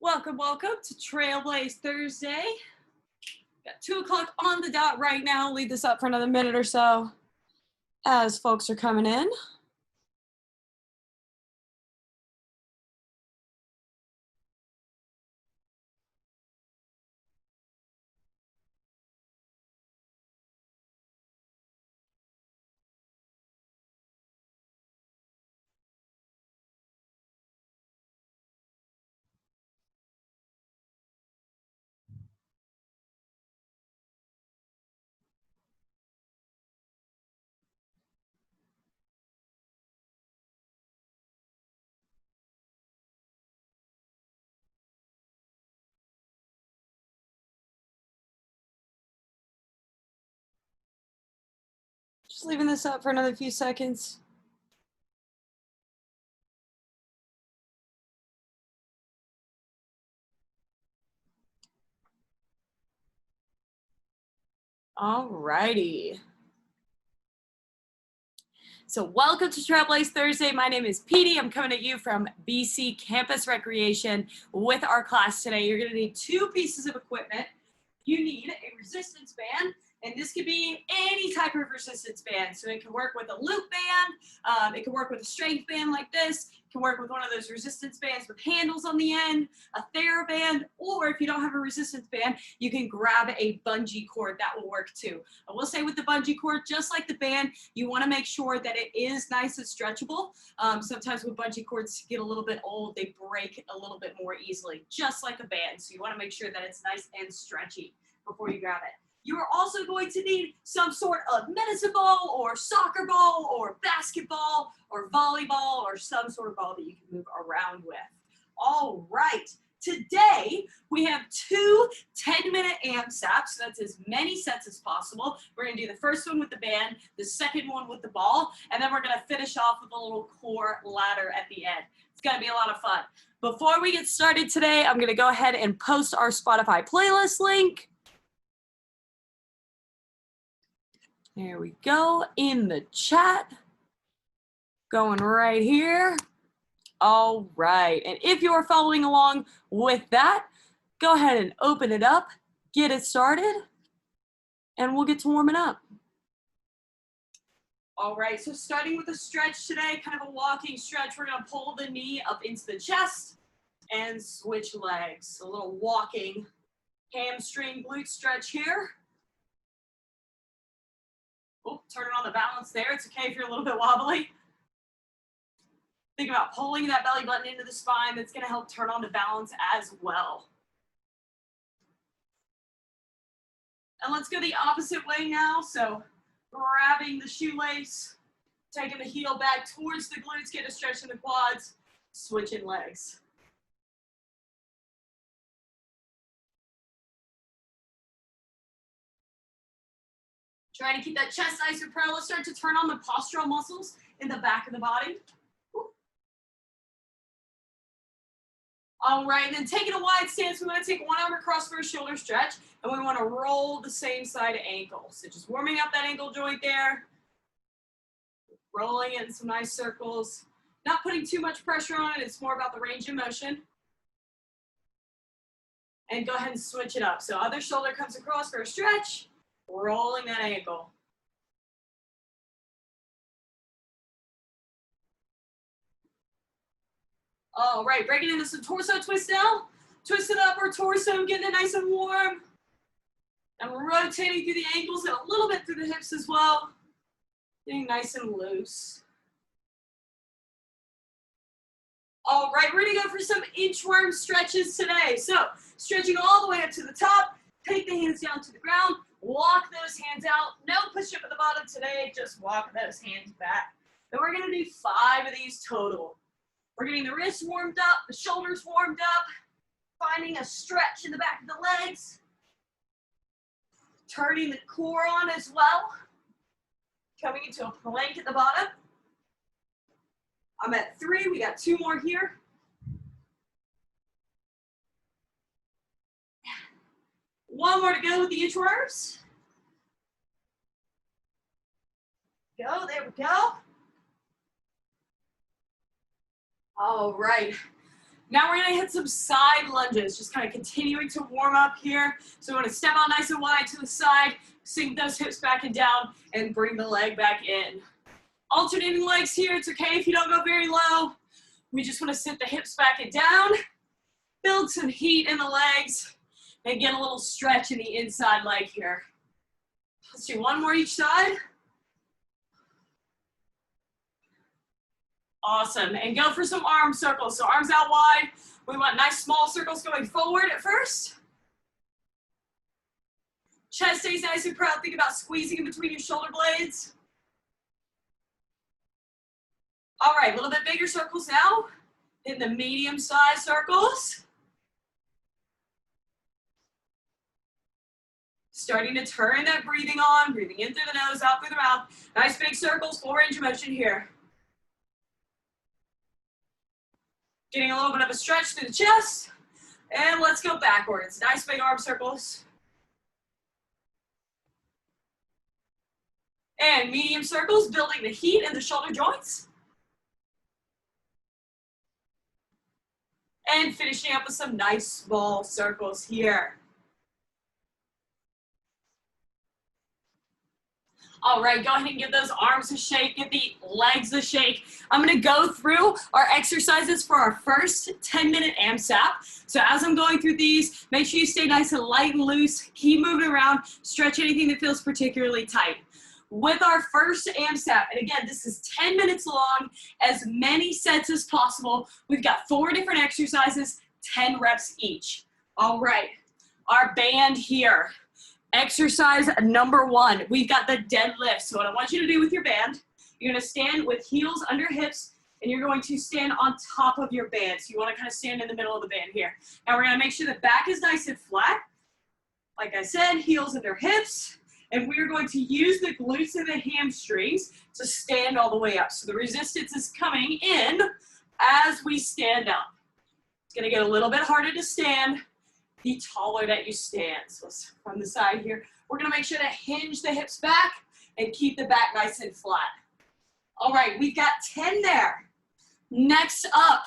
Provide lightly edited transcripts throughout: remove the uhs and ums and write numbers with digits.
Welcome, welcome to Trailblaze Thursday. Got 2 o'clock on the dot right now. Leave this up for another minute or so as folks are coming in. Just leaving this up for another few seconds. All righty. So welcome to Trailblaze Thursday. My name is Petey. I'm coming at you from BC Campus Recreation with our class today. You're gonna need 2 pieces of equipment. You need a resistance band, and this could be any type of resistance band. So it can work with a loop band, it can work with a strength band like this, it can work with one of those resistance bands with handles on the end, a TheraBand, or if you don't have a resistance band, you can grab a bungee cord. That will work too. I will say with the bungee cord, just like the band, you want to make sure that it is nice and stretchable. Sometimes when bungee cords get a little bit old, they break a little bit more easily, just like a band. So you want to make sure that it's nice and stretchy before you grab it. You are also going to need some sort of medicine ball or soccer ball or basketball or volleyball or some sort of ball that you can move around with. All right, today we have 2 10-minute AMSAPs, so that's as many sets as possible. We're gonna do the first one with the band, the second one with the ball, and then we're gonna finish off with a little core ladder at the end. It's gonna be a lot of fun. Before we get started today, I'm gonna go ahead and post our Spotify playlist link. There we go, in the chat. Going right here. All right, and if you are following along with that, go ahead and open it up, get it started, and we'll get to warming up. All right, so starting with a stretch today, kind of a walking stretch. We're gonna pull the knee up into the chest and switch legs. A little walking hamstring glute stretch here. Oh, turn it on the balance there. It's okay if you're a little bit wobbly. Think about pulling that belly button into the spine. That's going to help turn on the balance as well. And let's go the opposite way now. So grabbing the shoelace, taking the heel back towards the glutes, get a stretch in the quads, switching legs. Try to keep that chest nice and proud. Let's start to turn on the postural muscles in the back of the body. All right, and then taking a wide stance, we want to take one arm across for a shoulder stretch, and we want to roll the same side ankle. So just warming up that ankle joint there, rolling it in some nice circles. Not putting too much pressure on it, it's more about the range of motion. And go ahead and switch it up. So other shoulder comes across for a stretch, rolling that ankle. All right, breaking into some torso twist now. Twisting up our torso, getting it nice and warm. And rotating through the ankles and a little bit through the hips as well. Getting nice and loose. All right, we're gonna go for some inchworm stretches today. So stretching all the way up to the top, take the hands down to the ground, walk those hands out. No push up at the bottom today, just walk those hands back. And we're gonna do 5 of these total. We're getting the wrists warmed up, the shoulders warmed up, finding a stretch in the back of the legs, turning the core on as well, coming into a plank at the bottom. I'm at 3, we got 2 more here. One more to go with the inchworms. Go, there we go. All right. Now we're gonna hit some side lunges, just kind of continuing to warm up here. So we wanna step out nice and wide to the side, sink those hips back and down, and bring the leg back in. Alternating legs here, it's okay if you don't go very low. We just wanna sit the hips back and down, build some heat in the legs, and get a little stretch in the inside leg here. Let's do one more each side. Awesome, and go for some arm circles. So arms out wide. We want nice small circles going forward at first. Chest stays nice and proud. Think about squeezing in between your shoulder blades. All right, a little bit bigger circles now. In the medium-sized circles. Starting to turn that breathing on, breathing in through the nose, out through the mouth. Nice big circles, full range of motion here. Getting a little bit of a stretch through the chest. And let's go backwards. Nice big arm circles. And medium circles, building the heat in the shoulder joints. And finishing up with some nice small circles here. All right, go ahead and give those arms a shake, give the legs a shake. I'm gonna go through our exercises for our first 10-minute AMSAP. So as I'm going through these, make sure you stay nice and light and loose, keep moving around, stretch anything that feels particularly tight. With our first AMSAP, and again, this is 10 minutes long, as many sets as possible. We've got 4 different exercises, 10 reps each. All right, our band here. Exercise number 1, we've got the deadlift. So what I want you to do with your band, you're gonna stand with heels under hips, and you're going to stand on top of your band. So you wanna kind of stand in the middle of the band here. Now we're gonna make sure the back is nice and flat. Like I said, heels under hips, and we're going to use the glutes and the hamstrings to stand all the way up. So the resistance is coming in as we stand up. It's gonna get a little bit harder to stand the taller that you stand. So from the side here, we're gonna make sure to hinge the hips back and keep the back nice and flat. All right, we've got 10 there. Next up,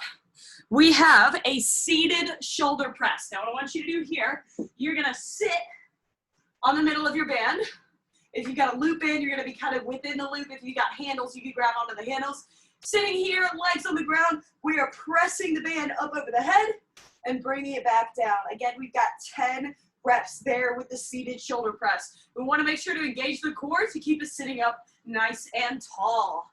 we have a seated shoulder press. Now what I want you to do here, you're gonna sit on the middle of your band. If you've got a loop band, you're gonna be kind of within the loop. If you got handles, you can grab onto the handles. Sitting here, legs on the ground, we are pressing the band up over the head and bringing it back down. Again, we've got 10 reps there with the seated shoulder press. We wanna make sure to engage the core to keep us sitting up nice and tall.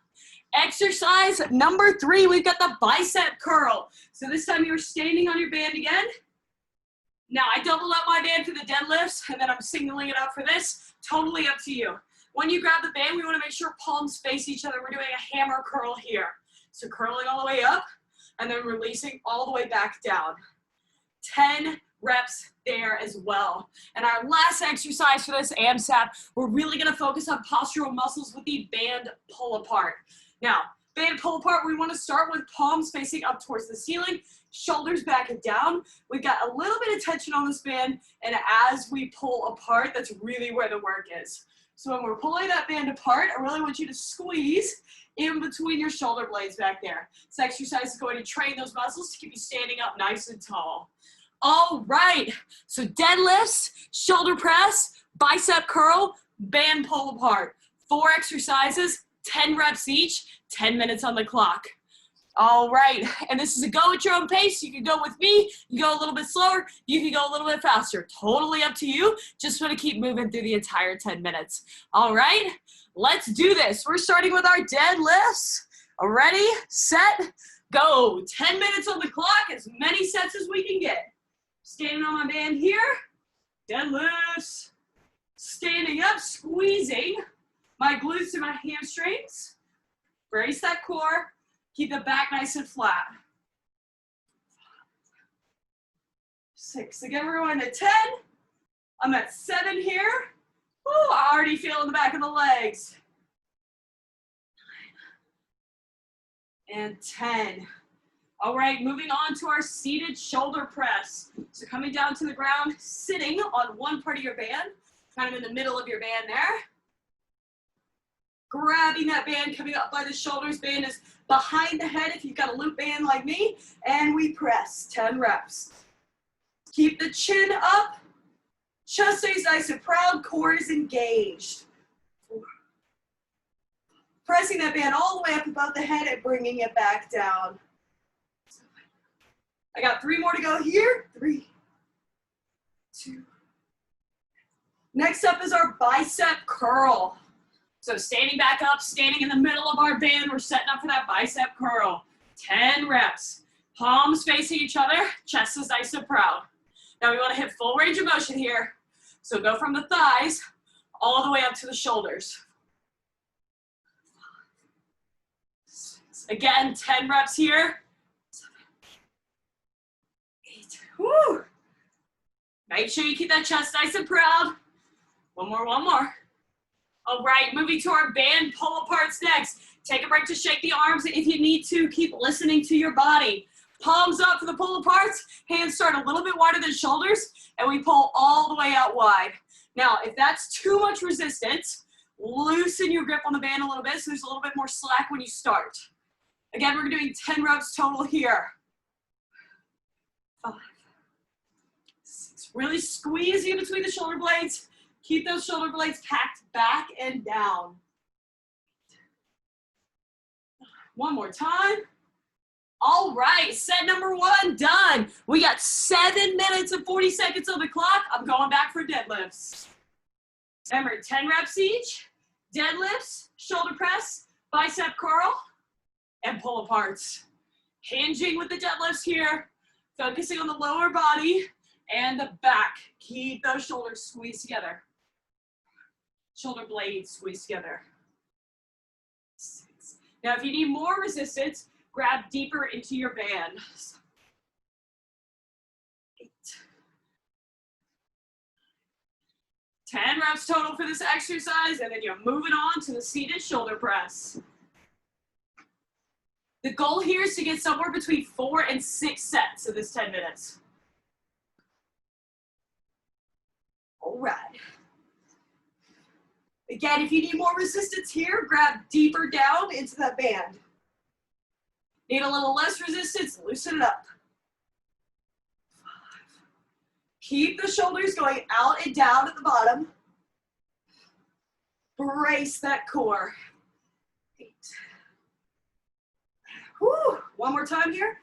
Exercise number 3, we've got the bicep curl. So this time you're standing on your band again. Now I doubled up my band for the deadlifts, and then I'm singling it out for this. Totally up to you. When you grab the band, we wanna make sure palms face each other. We're doing a hammer curl here. So curling all the way up, and then releasing all the way back down. 10 reps there as well. And our last exercise for this AMSAP, we're really gonna focus on postural muscles with the band pull apart. Now, band pull apart, we wanna start with palms facing up towards the ceiling, shoulders back and down. We've got a little bit of tension on this band, and as we pull apart, that's really where the work is. So when we're pulling that band apart, I really want you to squeeze in between your shoulder blades back there. This exercise is going to train those muscles to keep you standing up nice and tall. All right, so deadlifts, shoulder press, bicep curl, band pull apart. 4 exercises, 10 reps each, 10 minutes on the clock. All right, and this is a go at your own pace. You can go with me, you can go a little bit slower, you can go a little bit faster. Totally up to you. Just want to keep moving through the entire 10 minutes. All right, let's do this. We're starting with our deadlifts. Ready, set, go. 10 minutes on the clock, as many sets as we can get. Standing on my band here, deadlifts. Standing up, squeezing my glutes and my hamstrings. Brace that core. Keep the back nice and flat. 6, again, we're going to 10. I'm at 7 here. Ooh, I already feel in the back of the legs. 9 and 10. All right, moving on to our seated shoulder press. So coming down to the ground, sitting on one part of your band, kind of in the middle of your band there. grabbing that band, coming up by the shoulders. Band is behind the head if you've got a loop band like me. And we press, 10 reps. Keep the chin up. Chest stays nice and proud. Core is engaged. Pressing that band all the way up above the head and bringing it back down. I got 3 more to go here. 3, 2. Next up is our bicep curl. So standing back up, standing in the middle of our band, we're setting up for that bicep curl. 10 reps. Palms facing each other, chest is nice and proud. Now we want to hit full range of motion here. So go from the thighs all the way up to the shoulders. Again, 10 reps here. 7, 8. Woo! Make sure you keep that chest nice and proud. One more, one more. All right, moving to our band pull aparts next. Take a break to shake the arms if you need to. Keep listening to your body. Palms up for the pull aparts. Hands start a little bit wider than shoulders, and we pull all the way out wide. Now, if that's too much resistance, loosen your grip on the band a little bit so there's a little bit more slack when you start. Again, we're doing 10 reps total here. 5, 6. Really squeeze in between the shoulder blades. Keep those shoulder blades packed back and down. One more time. All right, set number 1 done. We got 7 minutes and 40 seconds on the clock. I'm going back for deadlifts. Remember, 10 reps each. Deadlifts, shoulder press, bicep curl, and pull aparts. Hinging with the deadlifts here, focusing on the lower body and the back. Keep those shoulders squeezed together. Shoulder blades squeezed together. 6. Now, if you need more resistance, grab deeper into your band. 8. 10 reps total for this exercise, and then you're moving on to the seated shoulder press. The goal here is to get somewhere between 4 and 6 sets of this 10 minutes. All right. Again, if you need more resistance here, grab deeper down into that band. Need a little less resistance, loosen it up. 5. Keep the shoulders going out and down at the bottom. Brace that core. 8. Woo. One more time here.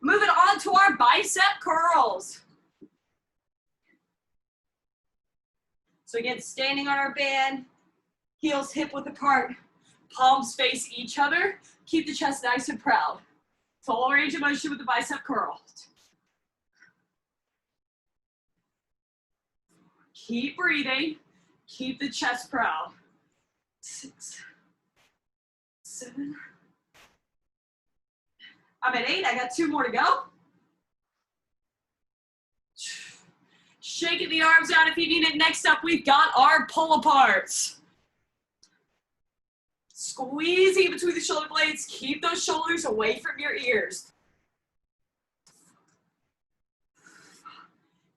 Moving on to our bicep curls. So again, standing on our band, heels hip width apart, palms face each other. Keep the chest nice and proud. Full range of motion with the bicep curl. Keep breathing. Keep the chest proud. 6, 7. I'm at 8. I got 2 more to go. Shaking the arms out if you need it. Next up, we've got our pull aparts. Squeezing between the shoulder blades. Keep those shoulders away from your ears.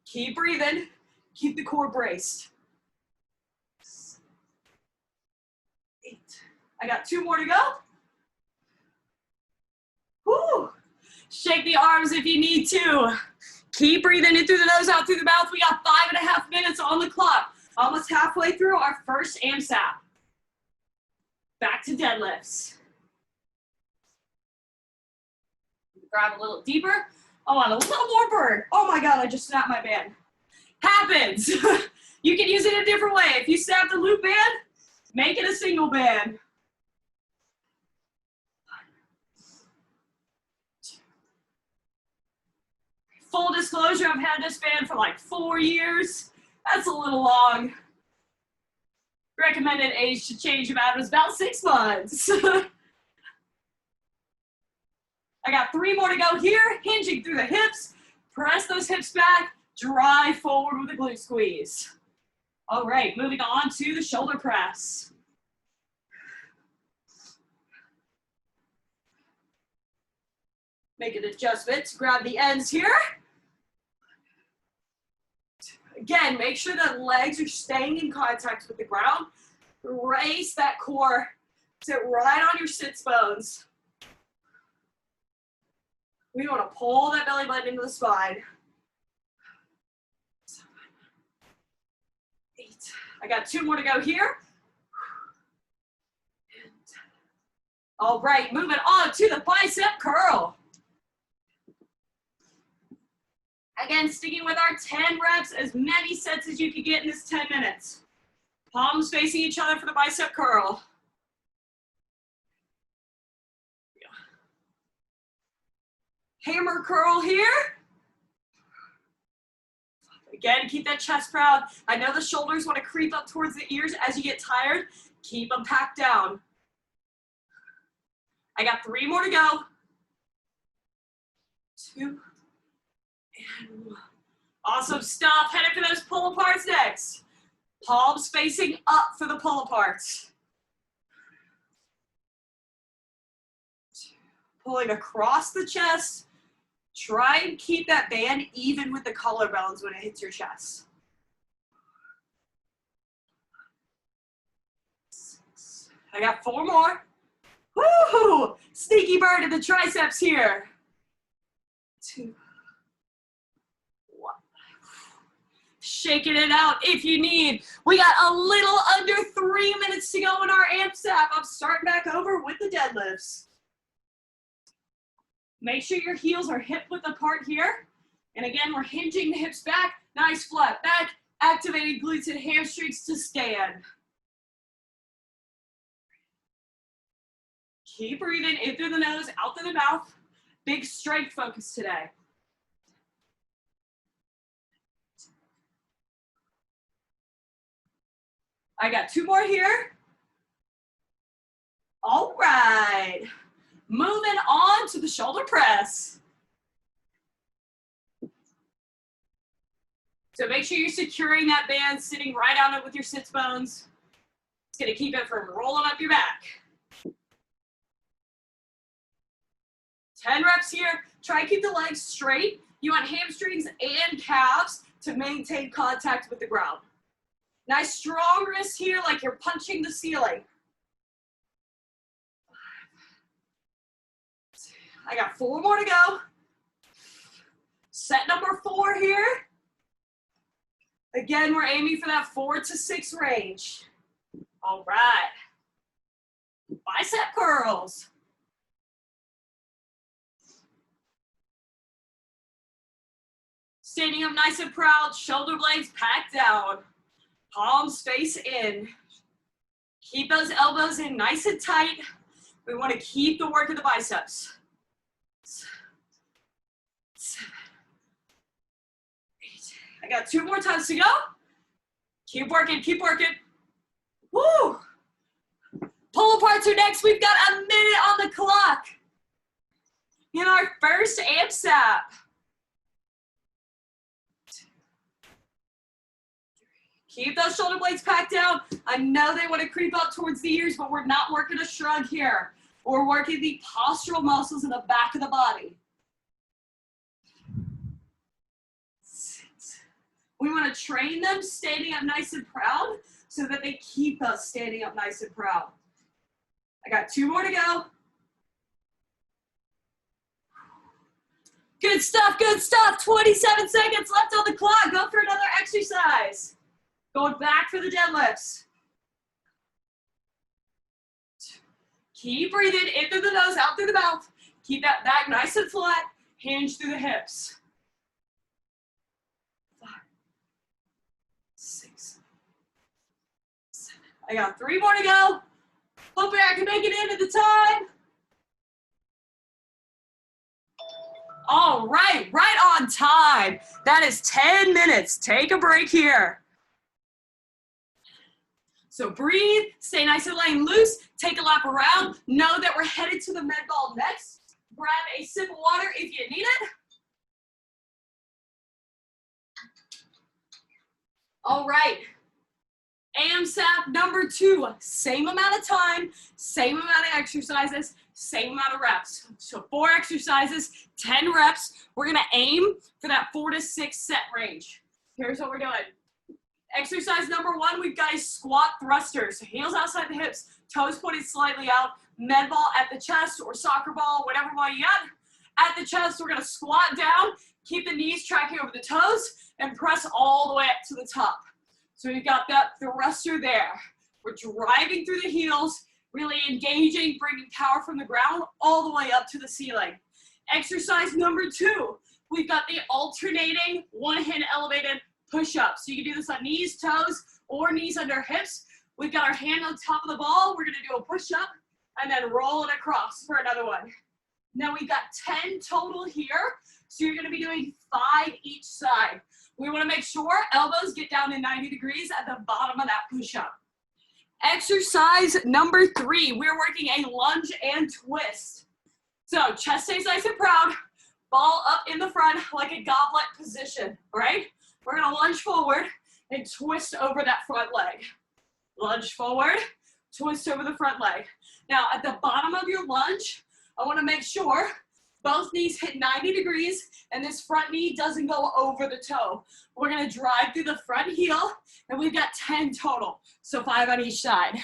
Keep breathing. Keep the core braced. 8. I got 2 more to go. Woo! Shake the arms if you need to. Keep breathing in through the nose, out through the mouth. We got 5.5 minutes on the clock. Almost halfway through our first AMSAP. Back to deadlifts. Grab a little deeper. I want a little more burn. Oh my God, I just snapped my band. Happens. You can use it a different way. If you snap the loop band, make it a single band. Full disclosure, I've had this band for like 4 years. That's a little long. Recommended age to change about is about 6 months. I got 3 more to go here. Hinging through the hips. Press those hips back. Drive forward with a glute squeeze. All right, moving on to the shoulder press. Make an adjustment to grab the ends here. Again, make sure that legs are staying in contact with the ground. Brace that core. Sit right on your sits bones. We want to pull that belly button into the spine. 7, 8. I got 2 more to go here. And, all right, moving on to the bicep curl. Again, sticking with our 10 reps, as many sets as you can get in this 10 minutes. Palms facing each other for the bicep curl. Hammer curl here. Again, keep that chest proud. I know the shoulders want to creep up towards the ears as you get tired. Keep them packed down. I got 3 more to go. 2. And 1. Awesome stuff. Headed for those pull aparts next. Palms facing up for the pull aparts. Pulling across the chest. Try and keep that band even with the collarbones when it hits your chest. 6. I got 4 more. Woo! Sneaky bird in the triceps here. 2. 1. Shaking it out if you need. We got a little under 3 minutes to go in our AMSAP. I'm starting back over with the deadlifts. Make sure your heels are hip width apart here. And again, we're hinging the hips back. Nice flat back. Activated glutes and hamstrings to stand. Keep breathing in through the nose, out through the mouth. Big strength focus today. I got 2 more here. All right. Moving on to the shoulder press. So make sure you're securing that band, sitting right on it with your sits bones. It's gonna keep it from rolling up your back. 10 reps here. Try to keep the legs straight. You want hamstrings and calves to maintain contact with the ground. Nice strong wrists here like you're punching the ceiling. I got 4 more to go. Set number 4 here. Again, we're aiming for that 4 to 6 range. All right. Bicep curls. Standing up nice and proud, shoulder blades packed down. Palms face in. Keep those elbows in nice and tight. We want to keep the work of the biceps. 7, 8. I got 2 more times to go. Keep working, keep working. Woo! Pull aparts are next. We've got a minute on the clock in our first AMSAP. 2, 3. Keep those shoulder blades packed down. I know they want to creep up towards the ears, but we're not working a shrug here. We're working the postural muscles in the back of the body. 6. We want to train them standing up nice and proud so that they keep us standing up nice and proud. I got 2 more to go. Good stuff, good stuff. 27 seconds left on the clock. Go for another exercise. Going back for the deadlifts. Keep breathing in through the nose, out through the mouth. Keep that back nice and flat. Hinge through the hips. 5, 6, 7. I got 3 more to go. Hoping I can make it into the time. All right, right on time. That is 10 minutes. Take a break here. So breathe, stay nice and laying loose, take a lap around. Know that we're headed to the med ball next. Grab a sip of water if you need it. All right, AMSAP number 2, same amount of time, same amount of exercises, same amount of reps. So 4 exercises, 10 reps. We're gonna aim for that 4 to 6 set range. Here's what we're doing. Exercise number 1, we've got a squat thruster. So heels outside the hips, toes pointed slightly out, med ball at the chest or soccer ball, whatever ball you got. At the chest, we're gonna squat down, keep the knees tracking over the toes, and press all the way up to the top. So we've got that thruster there. We're driving through the heels, really engaging, bringing power from the ground all the way up to the ceiling. Exercise number 2, we've got the alternating one-hand elevated push-up. So you can do this on knees, toes, or knees under hips. We've got our hand on top of the ball. We're gonna do a push-up and then roll it across for another one. Now we've got 10 total here. So you're gonna be doing 5 each side. We wanna make sure elbows get down to 90 degrees at the bottom of that push-up. Exercise number 3, we're working a lunge and twist. So chest stays nice and proud, ball up in the front like a goblet position, all right? We're gonna lunge forward and twist over that front leg. Lunge forward, twist over the front leg. Now at the bottom of your lunge, I wanna make sure both knees hit 90 degrees and this front knee doesn't go over the toe. We're gonna drive through the front heel and we've got 10 total, so 5 on each side.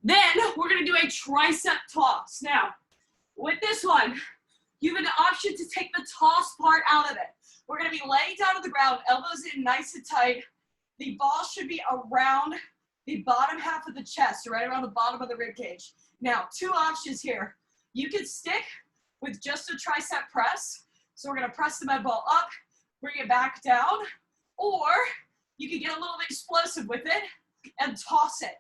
Then we're gonna do a tricep toss. Now, with this one, you have an option to take the toss part out of it. We're gonna be laying down on the ground, elbows in nice and tight. The ball should be around the bottom half of the chest, right around the bottom of the rib cage. Now, 2 options here. You can stick with just a tricep press. So we're gonna press the med ball up, bring it back down, or you can get a little bit explosive with it and toss it.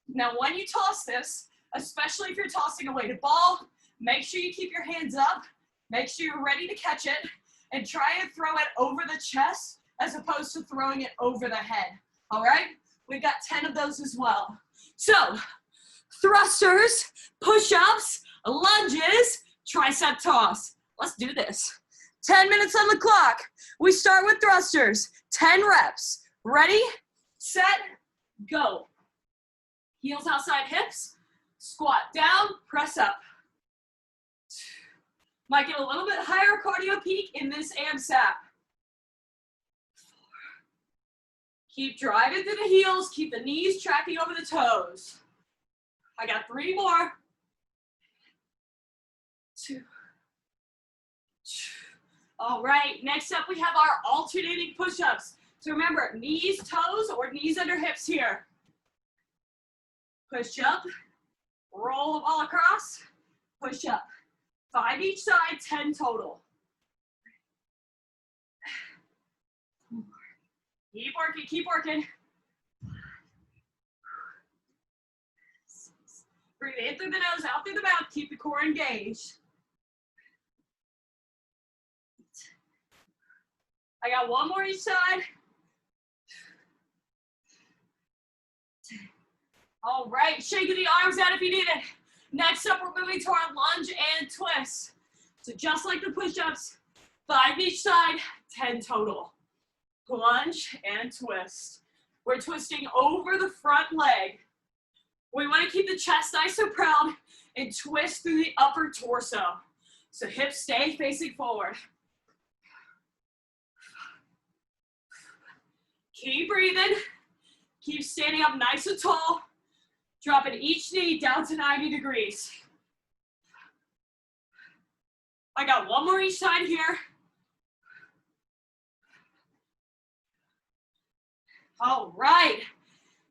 Now, when you toss this, especially if you're tossing a weighted ball, make sure you keep your hands up, make sure you're ready to catch it, and try and throw it over the chest as opposed to throwing it over the head, all right? We've got 10 of those as well. So, thrusters, push-ups, lunges, tricep toss. Let's do this. 10 minutes on the clock. We start with thrusters, 10 reps. Ready, set, go. Heels outside hips, squat down, press up. Might get a little bit higher cardio peak in this AMSAP. 4. Keep driving through the heels, keep the knees tracking over the toes. I got 3 more. 2. All right, next up we have our alternating push-ups. So remember, knees, toes, or knees under hips here. Push up, roll the ball across, push up. 5 each side, 10 total. Keep working, keep working. Breathe in through the nose, out through the mouth, keep the core engaged. I got 1 more each side. All right, shaking the arms out if you need it. Next up, we're moving to our lunge and twist. So just like the push-ups, 5 each side, 10 total. Lunge and twist. We're twisting over the front leg. We want to keep the chest nice and proud and twist through the upper torso. So hips stay facing forward. Keep breathing. Keep standing up nice and tall. Dropping each knee down to 90 degrees. I got 1 more each side here. All right.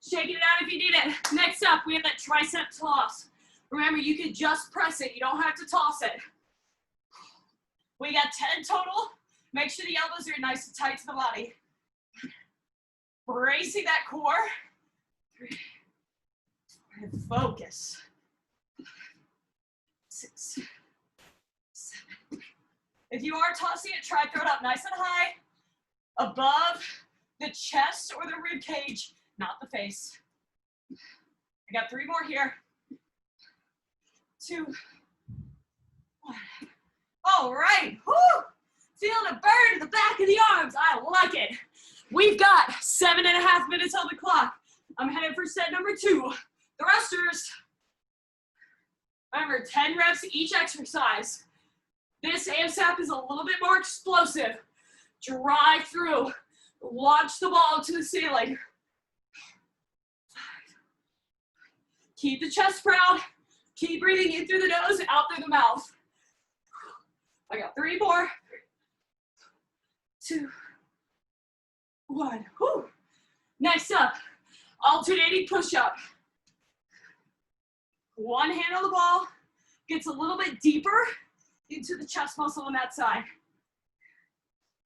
Shaking it out if you need it. Next up, we have that tricep toss. Remember, you can just press it. You don't have to toss it. We got 10 total. Make sure the elbows are nice and tight to the body. Bracing that core. 3. And focus. 6, 7. If you are tossing it, try to throw it up nice and high, above the chest or the rib cage, not the face. I got 3 more here. 2, 1. All right. Woo! Feeling a burn in the back of the arms. I like it. We've got 7.5 minutes on the clock. I'm headed for set number 2. Thrusters. Remember, 10 reps each exercise. This AMSAP is a little bit more explosive. Drive through. Launch the ball to the ceiling. Keep the chest proud. Keep breathing in through the nose, out through the mouth. I got 3 more. 2, 1. Whew. Next up, alternating push-up. One hand on the ball, gets a little bit deeper into the chest muscle on that side.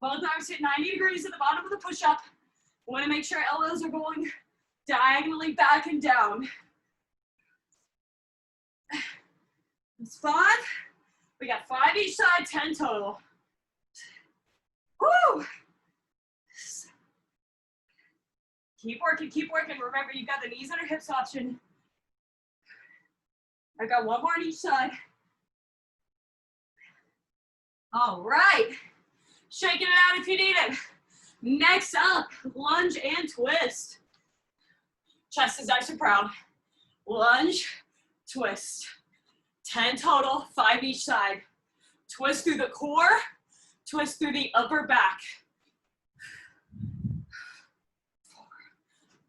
Both arms hit 90 degrees at the bottom of the push-up. Want to make sure elbows are going diagonally back and down. That's 5. We got 5 each side, 10 total. Woo! Keep working, keep working. Remember, you've got the knees under hips option. I've got 1 more on each side. All right. Shaking it out if you need it. Next up, lunge and twist. Chest is nice and proud. Lunge, twist. 10 total, 5 each side. Twist through the core, twist through the upper back.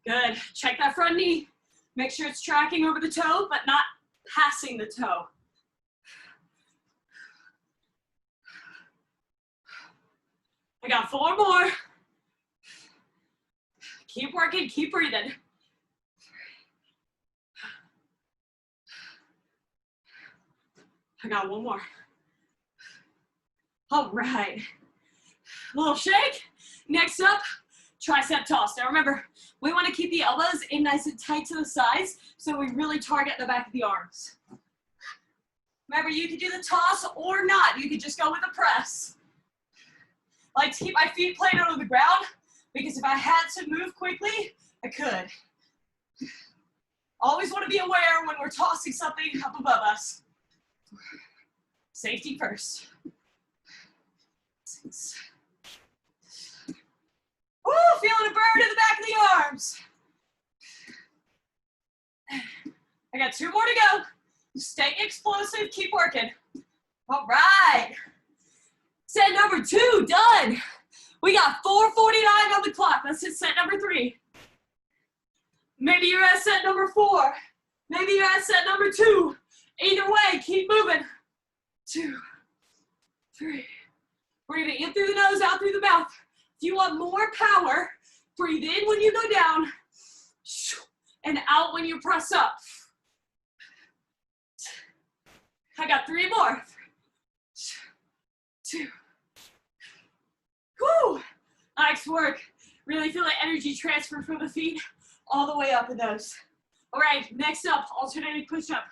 Good. Check that front knee. Make sure it's tracking over the toe, but not passing the toe. I got 4 more. Keep working, keep breathing. I got 1 more. All right. A little shake. Next up, tricep toss. Now remember, we want to keep the elbows in nice and tight to the sides so we really target the back of the arms. Remember, you could do the toss or not. You could just go with the press. I like to keep my feet planted on the ground because if I had to move quickly, I could. Always want to be aware when we're tossing something up above us. Safety first. 6. Woo, feeling a burn in the back of the arms. I got 2 more to go. Stay explosive, keep working. All right. Set number 2, done. We got 4:49 on the clock. Let's hit set number 3. Maybe you're at set number 4. Maybe you're at set number 2. Either way, keep moving. 2, 3. Breathing in through the nose, out through the mouth. If you want more power, breathe in when you go down and out when you press up. I got 3 more. 2. Woo! Nice work. Really feel the energy transfer from the feet all the way up in those. All right, next up, alternating push-up.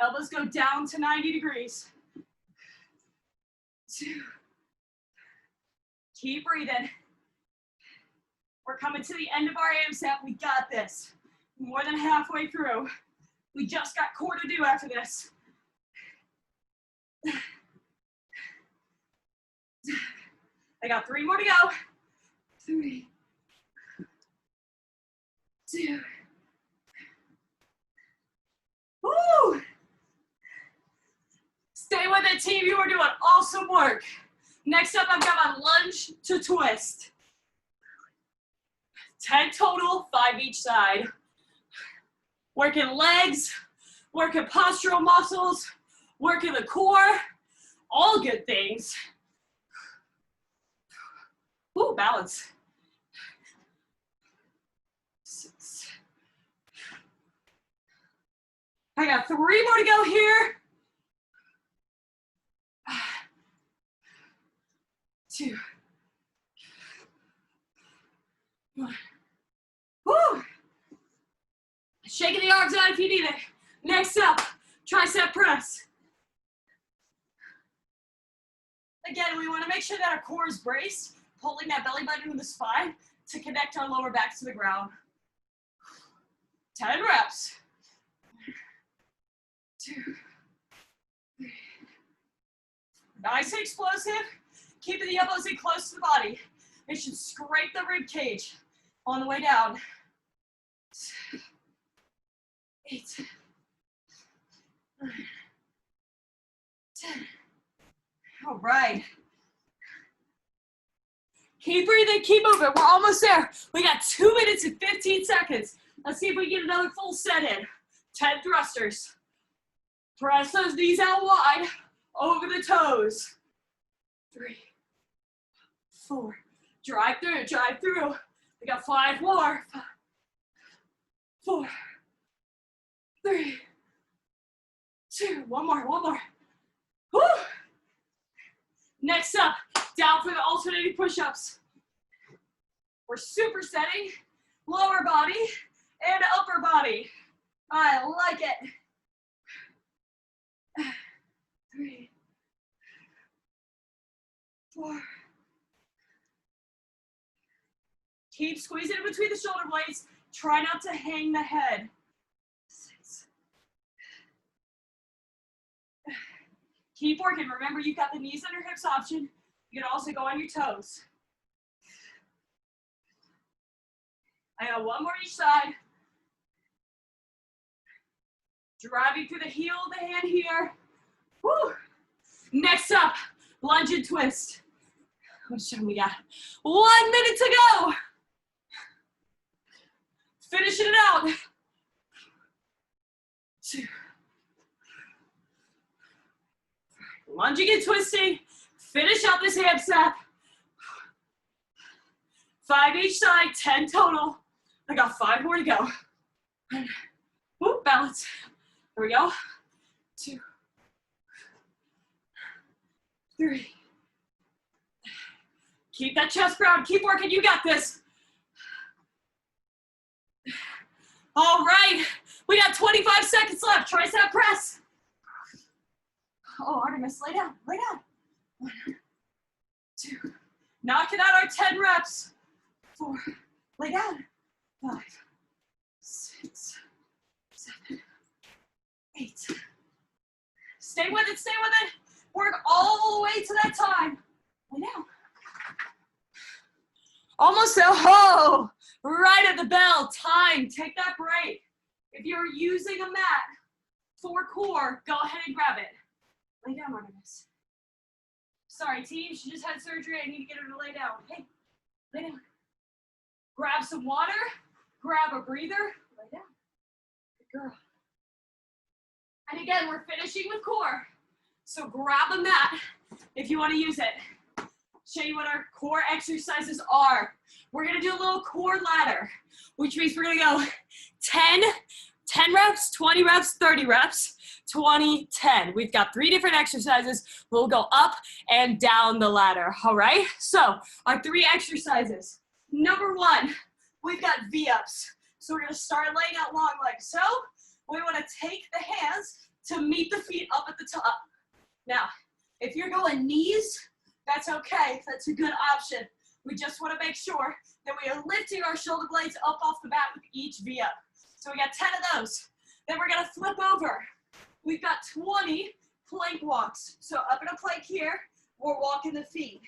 Elbows go down to 90 degrees. 2. Keep breathing. We're coming to the end of our AM set. We got this. More than halfway through. We just got core to do after this. I got 3 more to go. 3, 2. Woo! Stay with it, team. You are doing awesome work. Next up, I've got my lunge to twist. 10 total, 5 each side. Working legs, working postural muscles, working the core, all good things. Ooh, balance. 6. I got 3 more to go here. 2. 1. Woo! Shaking the arms out if you need it. Next up, tricep press. Again, we want to make sure that our core is braced, pulling that belly button to the spine to connect our lower back to the ground. 10 reps. 2, 3. Nice and explosive. Keeping the elbows in close to the body. It should scrape the rib cage on the way down. 8, 9, 10. All right. Keep breathing, keep moving. We're almost there. We got 2 minutes and 15 seconds. Let's see if we can get another full set in. 10 thrusters. Press those knees out wide, over the toes. 3, 4, drive through, drive through. We got 5 more. 5, 4, 3, 2, one more. Woo! Next up, down for the alternating push-ups. We're supersetting lower body and upper body. I like it. 3, 4. Keep squeezing in between the shoulder blades. Try not to hang the head. 6. Keep working. Remember, you've got the knees under hips option. You can also go on your toes. I got 1 more each side. Driving through the heel of the hand here. Woo! Next up, lunge and twist. How much time we got? 1 minute to go. Finishing it out. 2. Lunging and twisting. Finish out this hand snap. 5 each side, 10 total. I got 5 more to go. Whoop, balance. Here we go. 2, 3. Keep that chest round. Keep working. You got this. All right. We got 25 seconds left. Tricep press. Oh, Artemis, lay down. Lay down. 1, 2. Knocking out our 10 reps. 4. Lay down. 5, 6, 7, 8. Stay with it. Stay with it. Work all the way to that time. Lay down. Almost there. Oh, right at the bell. Time. Take that break. If you're using a mat for core, go ahead and grab it. Lay down, Artemis. Sorry, team. She just had surgery. I need to get her to lay down. Hey, lay down. Grab some water. Grab a breather. Lay down. Good girl. And again, we're finishing with core. So grab a mat if you want to use it. Show you what our core exercises are. We're gonna do a little core ladder, which means we're gonna go 10 reps, 20 reps, 30 reps, 20, 10. We've got 3 different exercises. We'll go up and down the ladder, all right? So our 3 exercises. Number 1, we've got V-ups. So we're gonna start laying out long legs. So we wanna take the hands to meet the feet up at the top. Now, if you're going knees, that's okay. That's a good option. We just want to make sure that we are lifting our shoulder blades up off the mat with each V-up. So we got 10 of those. Then we're going to flip over. We've got 20 plank walks. So up in a plank here, we're walking the feet.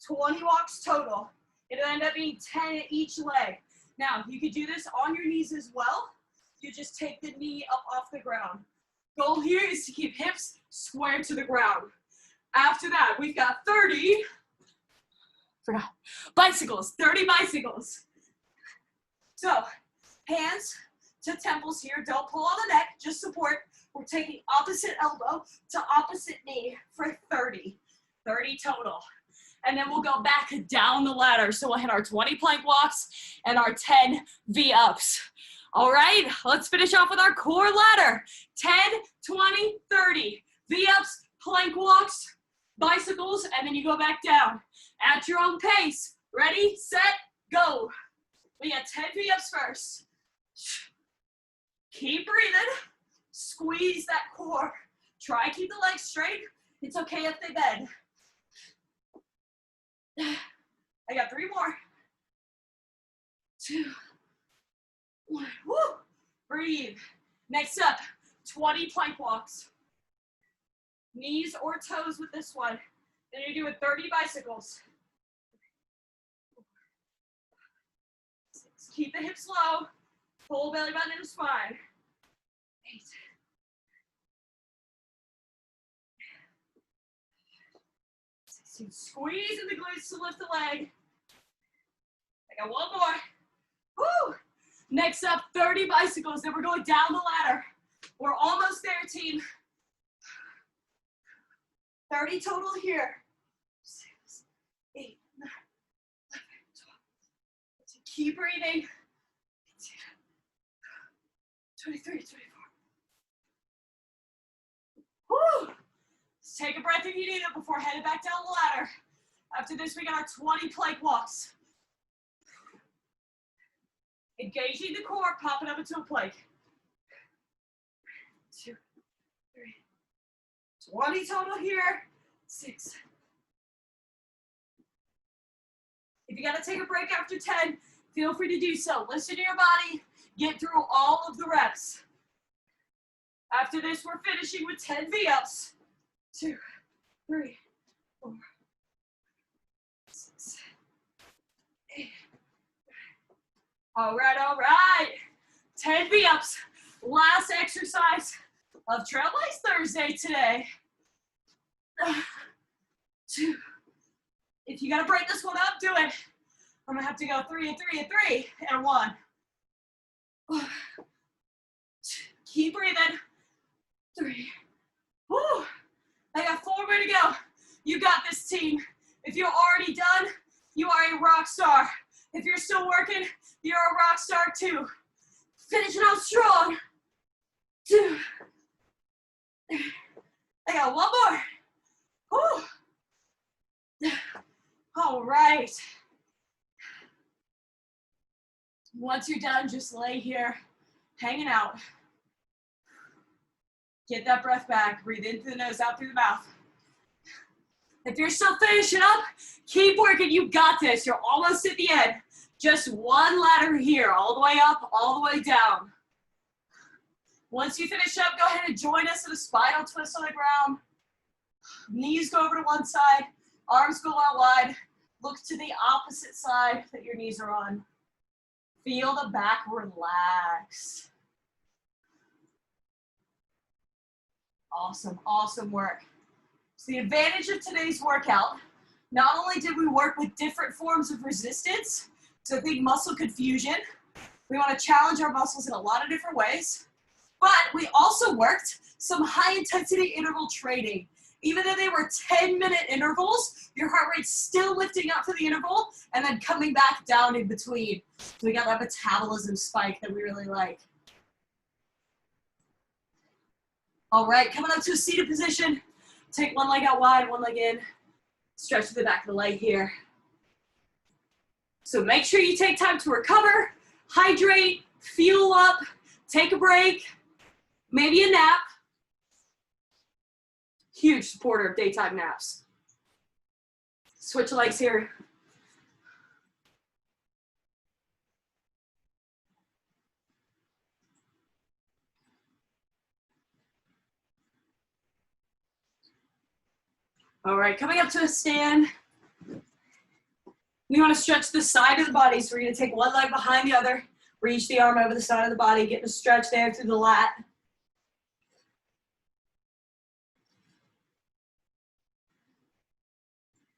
20 walks total. It'll end up being 10 at each leg. Now, you could do this on your knees as well. You just take the knee up off the ground. Goal here is to keep hips square to the ground. After that, we've got 30 bicycles, 30 bicycles. So, hands to temples here. Don't pull on the neck, just support. We're taking opposite elbow to opposite knee for 30 total. And then we'll go back down the ladder. So we'll hit our 20 plank walks and our 10 V-ups. All right, let's finish off with our core ladder. 10, 20, 30. V-ups, plank walks, bicycles, and then you go back down at your own pace. Ready, set, go. We got 10 V-ups first. Keep breathing. Squeeze that core. Try to keep the legs straight. It's okay if they bend. I got 3 more. 2, 1. Woo! Breathe. Next up, 20 plank walks. Knees or toes with this one. Then you're doing 30 bicycles. 6. Keep the hips low. Pull belly button into spine. 8. 16. Squeeze in the glutes to lift the leg. got one more. Woo! Next up, 30 bicycles. Then we're going down the ladder. We're almost there, team. 30 total here. 6, 8, 9, 11, 12. Keep breathing. 23, 24. Woo! Just take a breath if you need it before heading back down the ladder. After this, we got our 20 plank walks. Engaging the core, popping up into a plank. 2, 3. 20 total here. 6. If you got to take a break after 10, feel free to do so. Listen to your body. Get through all of the reps. After this, we're finishing with 10 V-ups. 2, 3, 4, 6, 8. All right. 10 V-ups. Last exercise of Trailblaze Thursday today. 2. If you gotta break this one up, do it. I'm gonna have to go 3 and 3 and 3 and 1. Keep breathing. 3. Woo! I got 4 more to go. You got this, team. If you're already done, you are a rock star. If you're still working, you're a rock star too. Finishing out strong. 2. I got one more. Woo! All right. Once you're done, just lay here, hanging out. Get that breath back. Breathe in through the nose, out through the mouth. If you're still finishing up, keep working. You got this. You're almost at the end. Just one ladder here, all the way up, all the way down. Once you finish up, go ahead and join us in a spinal twist on the ground. Knees go over to one side, arms go out wide. Look to the opposite side that your knees are on. Feel the back relax. Awesome work. So the advantage of today's workout, not only did we work with different forms of resistance, so think muscle confusion. We want to challenge our muscles in a lot of different ways, but we also worked some high intensity interval training. Even though they were 10-minute intervals, your heart rate's still lifting up for the interval and then coming back down in between. So we got that metabolism spike that we really like. All right, coming up to a seated position. Take one leg out wide, one leg in. Stretch to the back of the leg here. So make sure you take time to recover, hydrate, fuel up, take a break, maybe a nap. Huge supporter of daytime naps. Switch legs here. All right, coming up to a stand. We want to stretch the side of the body, so we're going to take one leg behind the other, reach the arm over the side of the body, getting a stretch there through the lat.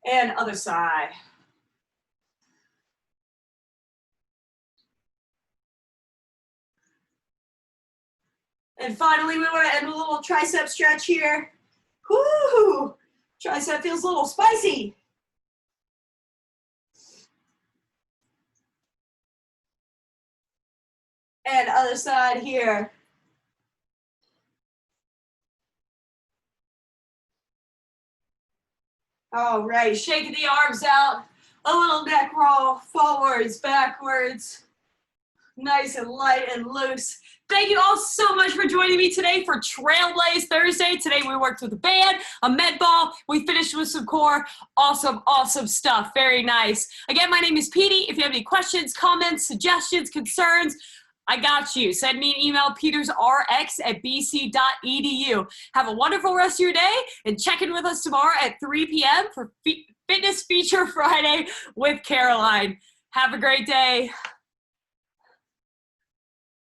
And other side. And finally, we want to end with a little tricep stretch here. Woo! Tricep feels a little spicy. And other side here. All right, shaking the arms out. A little neck roll, forwards, backwards. Nice and light and loose. Thank you all so much for joining me today for Trailblaze Thursday. Today we worked with a band, a med ball. We finished with some core. Awesome stuff. Very nice. Again, my name is Petey. If you have any questions, comments, suggestions, concerns, I got you. Send me an email, petersrx@bc.edu. Have a wonderful rest of your day and check in with us tomorrow at 3 p.m. for Fitness Feature Friday with Caroline. Have a great day.